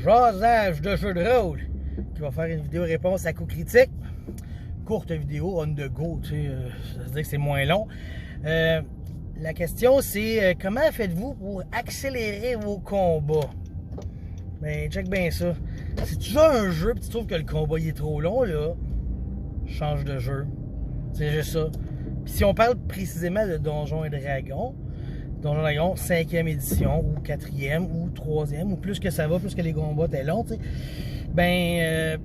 Jasage de jeu de rôle qui va faire une vidéo réponse à coups critiques. Courte vidéo, on the go, tu sais, ça veut dire que c'est moins long. La question c'est comment faites-vous pour accélérer vos combats? Ben, check bien ça. Si tu joues à un jeu et tu trouves que le combat il est trop long, là, change de jeu. C'est juste ça. Puis si on parle précisément de Donjons et Dragons, 5e édition, ou 4e, ou 3e, ou plus que ça va, plus que les combats étaient longs, tu sais, ben,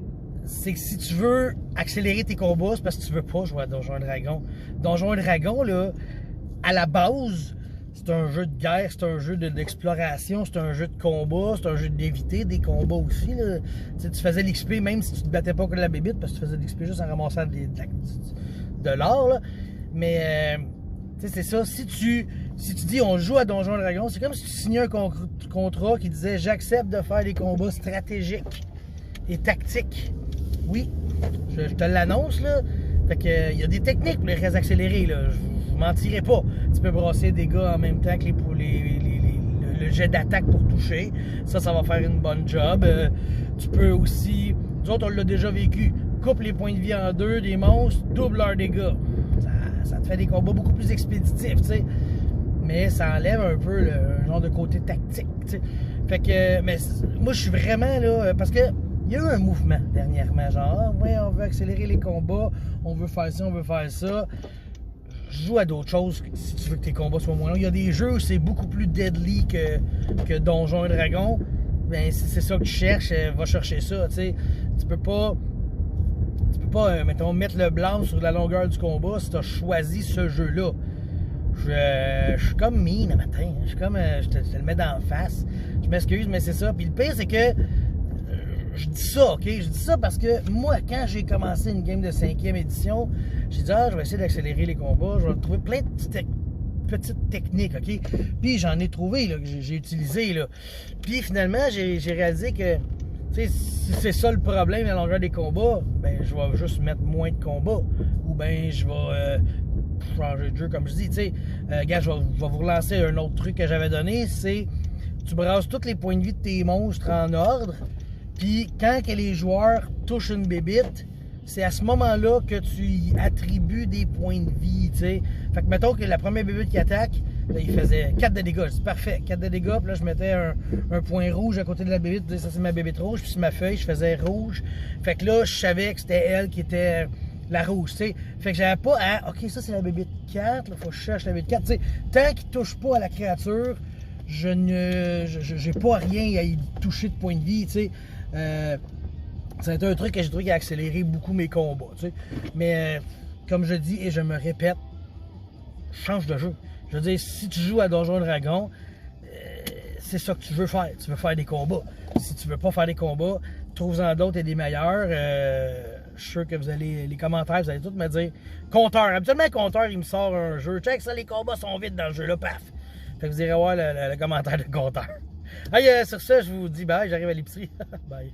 c'est que si tu veux accélérer tes combats, c'est parce que tu veux pas jouer à Donjons et Dragons. Donjons et Dragons, là, à la base, c'est un jeu de guerre, c'est un jeu d'exploration, c'est un jeu de combat, c'est un jeu d'éviter des combats aussi, là. Tu faisais l'XP même si tu te battais pas contre la bébite, parce que tu faisais l'XP juste en ramassant de l'or, là. Mais, tu sais, c'est ça, si tu dis on joue à Donjons et Dragons, c'est comme si tu signais un contrat qui disait j'accepte de faire des combats stratégiques et tactiques. Oui, je te l'annonce, là. Fait que, il y a des techniques pour les réaccélérer, là. Je vous mentirai pas. Tu peux brasser des gars en même temps que le jet d'attaque pour toucher. Ça va faire une bonne job. Tu peux aussi, nous autres, on l'a déjà vécu, coupe les points de vie en deux des monstres, double leurs dégâts. Ça te fait des combats beaucoup plus expéditifs, tu sais. Mais ça enlève un peu le genre de côté tactique, tu sais. Fait que, mais moi, je suis vraiment là, parce que il y a eu un mouvement dernièrement, genre, ouais, on veut accélérer les combats, on veut faire ça, on veut faire ça. Joue à d'autres choses si tu veux que tes combats soient moins longs. Il y a des jeux où c'est beaucoup plus deadly que Donjons et Dragons. Ben, si c'est ça que tu cherches, va chercher ça, tu sais. Tu peux pas, mettons, mettre le blanc sur la longueur du combat si tu as choisi ce jeu-là. Je suis comme mean le matin. Je suis comme, je te le mets d'en face. Je m'excuse, mais c'est ça. Puis le pire, c'est que je dis ça, OK? Je dis ça parce que moi, quand j'ai commencé une game de 5e édition, j'ai dit, je vais essayer d'accélérer les combats. Je vais trouver plein de petites techniques, OK? Puis j'en ai trouvé, là, que j'ai utilisé, là. Puis finalement, j'ai réalisé que, tu sais, si c'est ça le problème à la longueur des combats, ben, je vais juste mettre moins de combats. Ou ben, je vais changer de jeu, comme je dis, tu sais. Gars, je vais vous relancer un autre truc que j'avais donné, c'est tu brasses tous les points de vie de tes monstres en ordre. Puis quand que les joueurs touchent une bébite, c'est à ce moment-là que tu y attribues des points de vie, tu sais. Fait que mettons que la première bébite qui attaque, là, il faisait 4 de dégâts. C'est parfait, 4 de dégâts. Puis là, je mettais un point rouge à côté de la bébite. Je disais, ça, c'est ma bébite rouge. Puis sur ma feuille, je faisais rouge. Fait que là, je savais que c'était elle qui était la rouge, tu sais. Fait que j'avais pas à, OK, ça, c'est la bébite 4. Là, faut que je cherche la bébite 4. Tu sais, tant qu'il touche pas à la créature, j'ai pas rien à y toucher de points de vie, tu sais. C'est un truc que j'ai trouvé qui a accéléré beaucoup mes combats, tu sais. Mais comme je dis et je me répète, change de jeu. Je veux dire, si tu joues à Donjons et Dragons, c'est ça que tu veux faire. Tu veux faire des combats. Si tu veux pas faire des combats, trouve-en d'autres et des meilleurs. Je suis sûr que vous allez, les commentaires, vous allez tous me dire compteur. Habituellement, le compteur, il me sort un jeu. Check ça, les combats sont vides dans le jeu, là, paf. Fait que vous irez voir le commentaire de compteur. Hey, sur ça, je vous dis bye, j'arrive à l'épicerie. Bye.